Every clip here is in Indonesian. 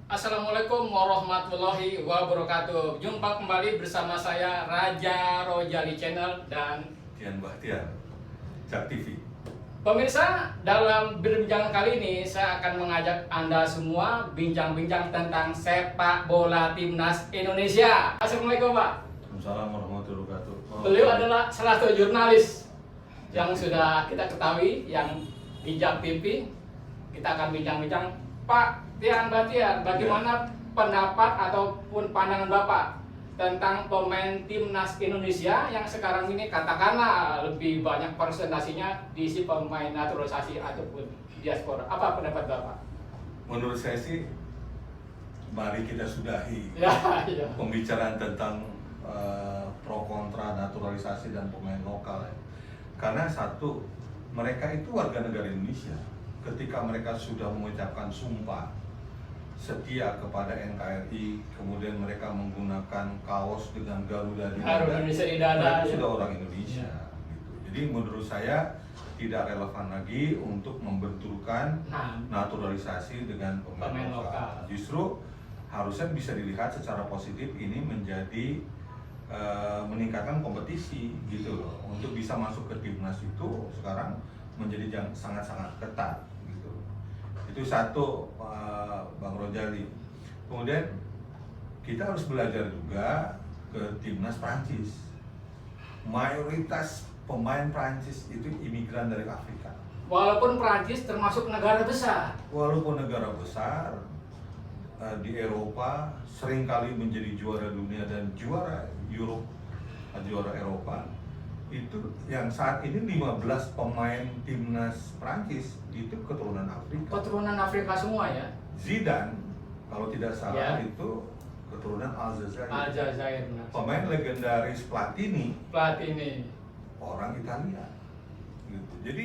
Assalamualaikum warahmatullahi wabarakatuh. Jumpa kembali bersama saya Raja Rojali Channel dan Dian Bahtiar, Jak TV. pemirsa. Dalam perbincangan kali ini saya akan mengajak Anda semua bincang-bincang tentang sepak bola timnas Indonesia. Assalamualaikum Pak. Assalamualaikum warahmatullahi wabarakatuh. Beliau adalah salah satu jurnalis yang sudah kita ketahui yang di Jak TV. Kita akan bincang-bincang. Pak Dian Bahtiar, bagaimana pendapat ataupun pandangan Bapak tentang pemain timnas Indonesia yang sekarang ini katakanlah lebih banyak presentasinya diisi pemain naturalisasi ataupun diaspora? Apa pendapat Bapak? Menurut saya sih, mari kita sudahi Ya, ya. pembicaraan tentang pro kontra naturalisasi dan pemain lokal ya. Karena satu, mereka itu warga negara Indonesia. Ketika mereka sudah mengucapkan sumpah setia kepada NKRI, kemudian mereka menggunakan kaos dengan Garuda di dada, Indonesia di dada, mereka ya. sudah orang Indonesia. Gitu. Jadi menurut saya tidak relevan lagi untuk membenturkan naturalisasi dengan pemain lokal. Justru harusnya bisa dilihat secara positif, ini menjadi meningkatkan kompetisi gitu loh. Untuk bisa masuk ke timnas itu sekarang menjadi sangat-sangat ketat gitu. Itu satu, Bang Rojali. Kemudian kita harus belajar juga ke timnas Prancis. Mayoritas pemain Prancis itu imigran dari Afrika. Walaupun Prancis termasuk negara besar. Walaupun negara besar di Eropa seringkali menjadi juara dunia dan juara Eropa, juara Eropa. Itu yang saat ini 15 pemain timnas Prancis itu keturunan Afrika. Keturunan Afrika semua ya. Zidane kalau tidak salah Ya. itu keturunan Aljazair. Aljazair. Pemain legendaris Platini orang Italia. Gitu. Jadi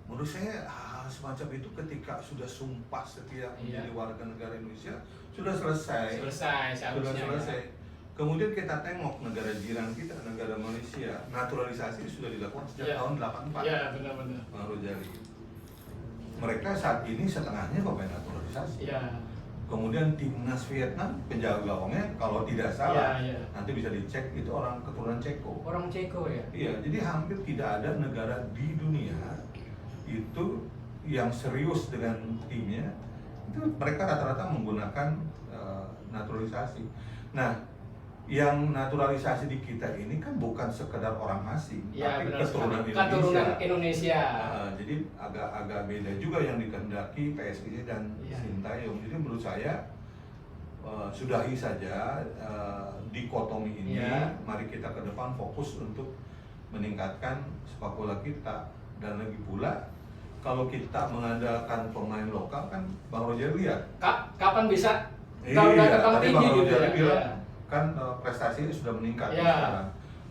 menurut saya hal semacam itu ketika sudah sumpah setia menjadi warga negara Indonesia sudah selesai. Sudah selesai. Kemudian kita tengok negara jiran kita, negara Malaysia, naturalisasi sudah dilakukan sejak tahun 84. Iya, benar-benar. Bang Rojali. Mereka saat ini setengahnya pemain naturalisasi. Iya. Kemudian timnas Vietnam, penjaga gawangnya kalau tidak salah, Iya. nanti bisa dicek itu orang keturunan Ceko. Orang Ceko ya. Iya, jadi hampir tidak ada negara di dunia itu yang serius dengan timnya. Itu mereka rata-rata menggunakan naturalisasi. Nah, yang naturalisasi di kita ini kan bukan sekedar orang asing, Ya, tapi benar keturunan sekali. Indonesia. Keturunan Indonesia. Jadi agak beda juga yang dikehendaki PSIS dan Ya. Sintayong. Jadi menurut saya sudahi saja dikotomi ini. Ya. Mari kita ke depan fokus untuk meningkatkan sepak bola kita. Dan lagi pula kalau kita mengandalkan pemain lokal kan Bang Roger lihat. Kapan bisa? Iya, Kalau udah ketemu tadi tinggi Bang gitu Roger ya. bilang Iya. kan prestasinya sudah meningkat Ya. sekarang.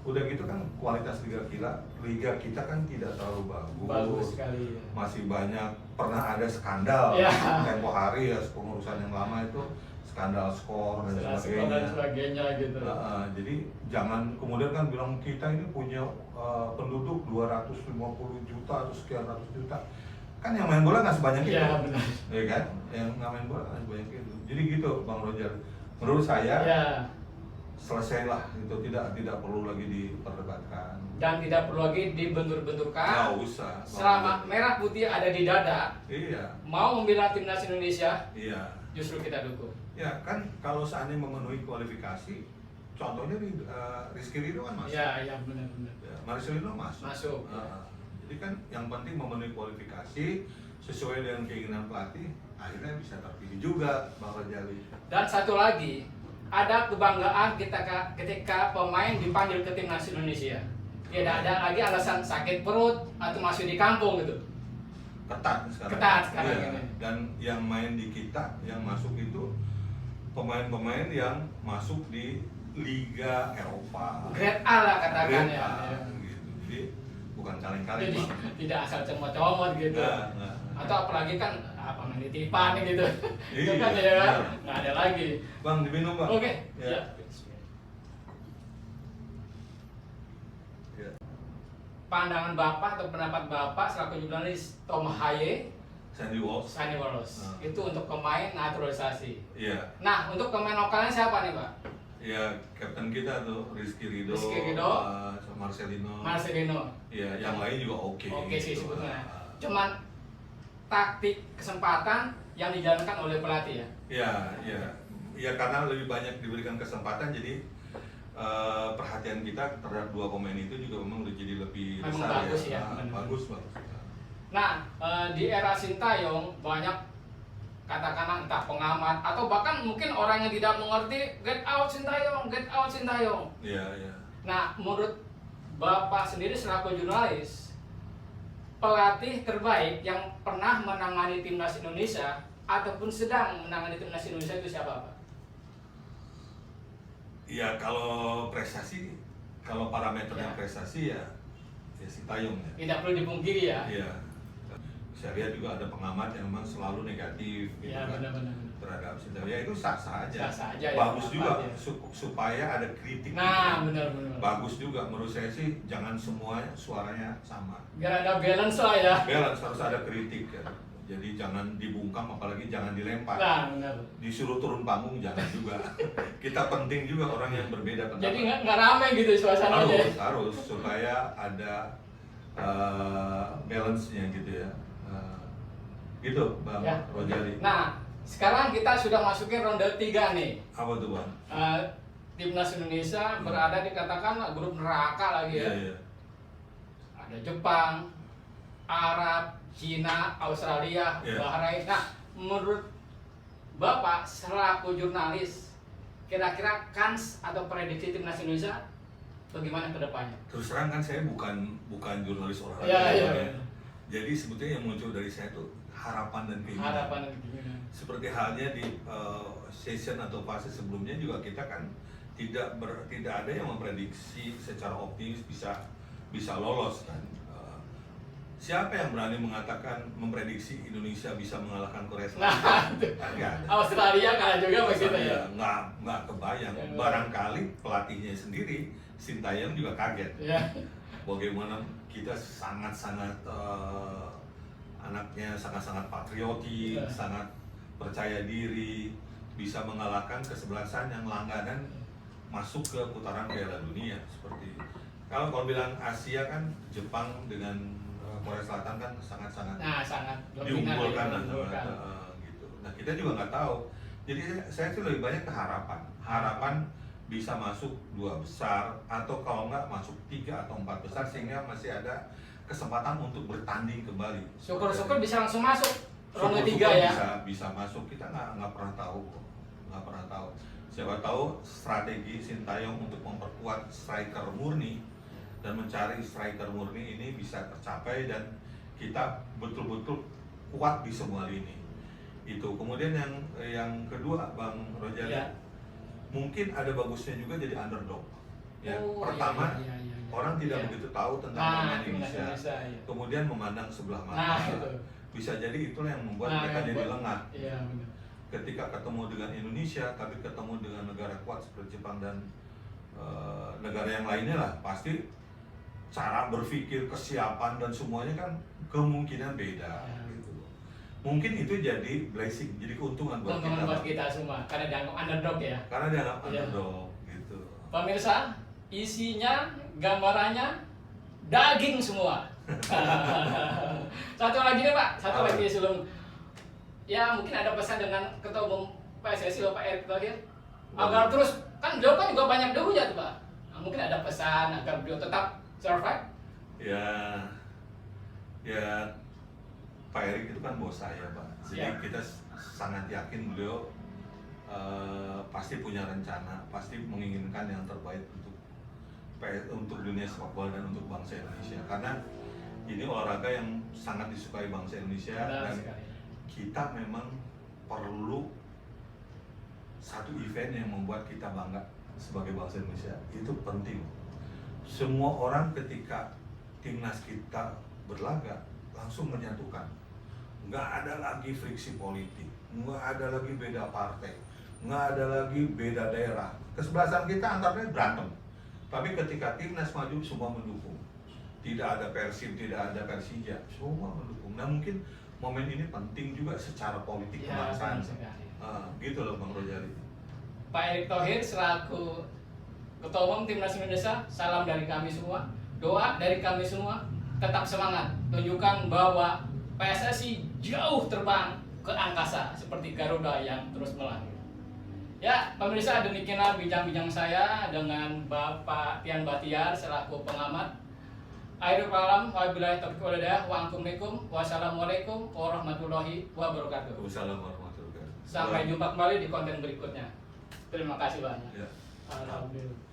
Udah gitu kan kualitas liga kita kan tidak terlalu bagus. Bagus sekali. Ya. Masih banyak, pernah ada skandal Ya. tempo hari ya, pengurusan yang lama itu skandal skor dan sebagainya gitu. Jadi jangan kemudian kan bilang kita ini punya penduduk 250 juta atau sekian ratus juta. Kan yang main bola nggak sebanyak itu. Iya, benar. Ya kan? Yang nggak main bola nggak sebanyak itu. Jadi gitu Bang Roger. Menurut saya Ya. selesailah itu, tidak perlu lagi diperdebatkan. Dan tidak perlu lagi dibentur-benturkan. Nggak usah. Selama merah putih ada di dada, Iya. mau membela timnas Indonesia, Iya. justru kita dukung. Ya kan kalau seandainya memenuhi kualifikasi, contohnya di Rizky Ridho kan masuk. Iya, benar-benar. Ya, Marcelino masuk. Masuk. Jadi kan yang penting memenuhi kualifikasi sesuai dengan keinginan pelatih, akhirnya bisa terpilih juga Bang Rojali. Dan satu lagi, ada kebanggaan ketika pemain dipanggil ke timnas Indonesia. Tidak ada lagi alasan sakit perut atau masih di kampung gitu. Ketat sekarang. Ketat sekarang Iya. ini. Dan yang main di kita, yang masuk itu pemain-pemain yang masuk di Liga Eropa. Grade A lah katakan Grade ya. A, gitu. Jadi bukan kaleng-kaleng. Jadi Bang. tidak asal comot-comot gitu. Nah. Atau apalagi kan apa menitipan gitu. Itu Iya, kan ya benar. nggak ada lagi. Bang, diminum Bang. Oke. Ya. Pandangan Bapak atau pendapat Bapak selaku jurnalis Tom Haye Sandy Walsh. Sandy Walsh. Itu untuk pemain naturalisasi. Iya. Nah, untuk pemain lokalnya siapa nih, Pak? Ya, kapten kita tuh Rizky Ridho, Marcelino. Iya, yang lain juga oke. Oke sih gitu. sebetulnya. Cuman taktik kesempatan yang dijalankan oleh pelatih ya. Iya, iya. Ya karena lebih banyak diberikan kesempatan, jadi perhatian kita terhadap dua pemain itu juga memang jadi lebih memang besar bagus ya. Bagus. Nah, di era Sintayong banyak katakanlah entah pengamat atau bahkan mungkin orang yang tidak mengerti get out Sintayong. Iya, iya. Nah, menurut Bapak sendiri selaku jurnalis, pelatih terbaik yang pernah menangani timnas Indonesia ataupun sedang menangani timnas Indonesia itu siapa, Pak? Iya, kalau prestasi, kalau parameternya Ya. prestasi ya Sintayong ya. Tidak perlu dipungkiri ya. Iya. Saya lihat juga ada pengamat yang memang selalu negatif gitu Iya, kan, benar-benar. terhadap Sintayong. Ya itu sah-sah aja. Sah-sah aja ya, Bagus juga ya. supaya ada kritik. Nah, gitu. benar-benar. Bagus juga menurut saya sih, jangan semua suaranya sama. Biar ada balance lah ya. Balance, harus ada kritik ya. Jadi jangan dibungkam, apalagi jangan dilempar. Nah, benar. Disuruh turun panggung jangan juga. Kita penting juga orang yang berbeda pendapat. Jadi nggak ramai gitu suasananya. Harus supaya ada balance-nya gitu ya. Gitu Bang Ya. Rojali. Nah, sekarang kita sudah masukin ronde 3 nih. Apa tuh Bang? Timnas Indonesia berada di katakanlah grup neraka lagi ya. Iya, iya. Ada Jepang, Arab, Cina, Australia, Iya. Bahrain. Nah, menurut Bapak selaku jurnalis, kira-kira kans atau prediksi timnas Indonesia bagaimana ke depannya? Terus terang kan saya bukan jurnalis olahraga. Iya, iya. Ya. Jadi sebetulnya yang muncul dari saya tuh harapan dan keinginan. Harapan dan keinginan. Seperti halnya di session atau fase sebelumnya juga kita kan tidak ada yang memprediksi secara optimis bisa lolos kan. Siapa yang berani mengatakan memprediksi Indonesia bisa mengalahkan Korea Selatan? Kan nggak ada. Australia kalah juga begitu ya. Nggak kebayang. Ya. Barangkali pelatihnya sendiri Sintayong juga kaget. Ya. Bagaimana kita sangat-sangat anaknya sangat-sangat patriotik, Ya. sangat percaya diri, bisa mengalahkan kesebelasan yang langganan masuk ke putaran Piala Dunia seperti. Kalau bilang Asia kan Jepang dengan Korea Selatan kan sangat-sangat sangat diunggulkan, diunggulkan. gitu. Nah kita juga nggak tahu. Jadi saya tuh lebih banyak ke harapan bisa masuk 2 besar atau kalau nggak masuk 3 atau 4 besar sehingga masih ada kesempatan untuk bertanding kembali. Syukur-syukur bisa langsung masuk ronde 3 Syukur-syukur ya. bisa masuk. Kita nggak pernah tahu, Siapa tahu strategi Sintayong untuk memperkuat striker murni dan mencari striker murni ini bisa tercapai dan kita betul-betul kuat di semua lini. Itu. Kemudian yang kedua Bang Rojali, Ya. mungkin ada bagusnya juga jadi underdog. Ya, Oh, pertama iya. orang tidak Iya. begitu tahu tentang pemain Indonesia. Iya. Kemudian memandang sebelah mata. Nah, itu. Bisa jadi itulah yang membuat Nah, mereka yang jadi buat- lengah. Iya, benar. Ketika ketemu dengan Indonesia, tapi ketemu dengan negara kuat seperti Jepang dan negara yang lainnya lah, pasti cara berpikir, kesiapan dan semuanya kan kemungkinan beda. Ya. Gitu. Mungkin itu jadi blessing, jadi keuntungan buat Keuntungan kita. buat kita semua karena dianggap underdog ya. Karena dianggap Iya. underdog gitu. Pemirsa, isinya gambarannya daging semua. Satu lagi nih Pak, satu Apa? lagi sebelum ya mungkin ada pesan dengan Ketua Umum PSSI Bapak Erick Thohir agar terus kan beliau kan juga banyak dahulunya tuh Pak. Nah, mungkin ada pesan agar beliau tetap survive. Ya Pak Erick itu kan bos saya Pak. Jadi Siap. kita sangat yakin beliau pasti punya rencana, pasti menginginkan yang terbaik untuk dunia sepak bola dan untuk bangsa Indonesia. Karena ini olahraga yang sangat disukai bangsa Indonesia Benar dan sekali. kita memang perlu satu event yang membuat kita bangga sebagai bangsa Indonesia. Itu penting. Semua orang ketika timnas kita berlaga langsung menyatukan. Nggak ada lagi friksi politik, nggak ada lagi beda partai, nggak ada lagi beda daerah. Kesebelasan kita antaranya berantem. Tapi ketika timnas maju semua mendukung. Tidak ada Persib, tidak ada Persija, semua mendukung. Nah mungkin momen ini penting juga secara politik Ya, kebangsaan. sekali. Gitu loh Bang Rojali. Pak Erick Thohir selaku Ketua Umum Timnas Indonesia, salam dari kami semua, doa dari kami semua, tetap semangat, tunjukkan bahwa PSSI jauh terbang ke angkasa seperti Garuda yang terus melangit. Ya, pemirsa, demikianlah bincang-bincang saya dengan Bapak Tian Batiar selaku pengamat. Akhirul kalam, wabillahi taufiq wal hidayah, wassalamualaikum warahmatullahi wabarakatuh. Wassalamualaikum warahmatullahi wabarakatuh. Sampai jumpa kembali di konten berikutnya. Terima kasih banyak. Ya. Alhamdulillah.